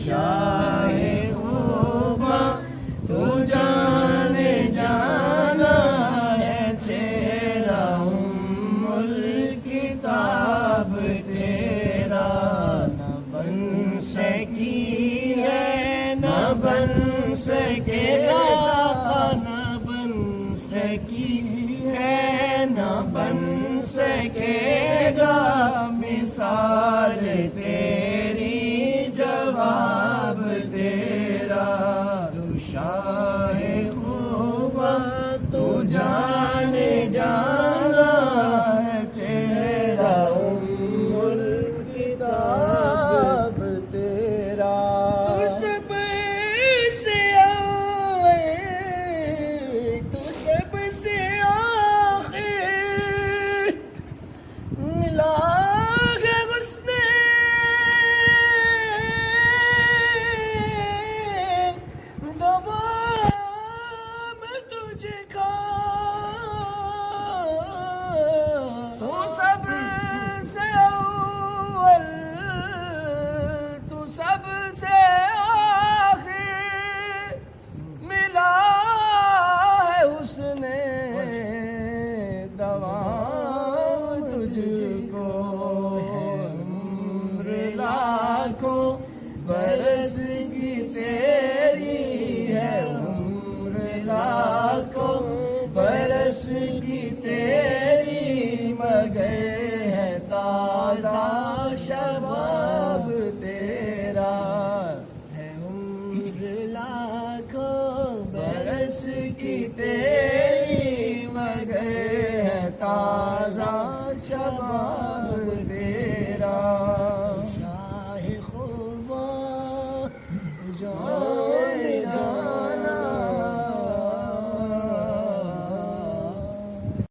شاہ خوباں تو جانے جانا ہے چہرہ الکتاب تیرا، نہ بن سکی ہے نہ بن سکے گا، نہ بن سکی ہے نہ بن سکے گا مثال تیری جواب تیرا، تو شاہ خوباں تو جانے جانا ہے چہرہ الکتاب تیرا، تو سب سے تو سب سے آخر ملا ہے حسن دوام تجھ کا، تو سب سے اول تو سب سے آخر ملا ہے حسن دوام تجھ کو، عمر لاکھوں برس کی تیری ہے، عمر لاکھوں برس کی تیری مگر ہے تازہ شباب تیرا، ہے عمر لاکھوں برس کی تیری مگر ہے تازہ شباب تیرا، شاہ خوباں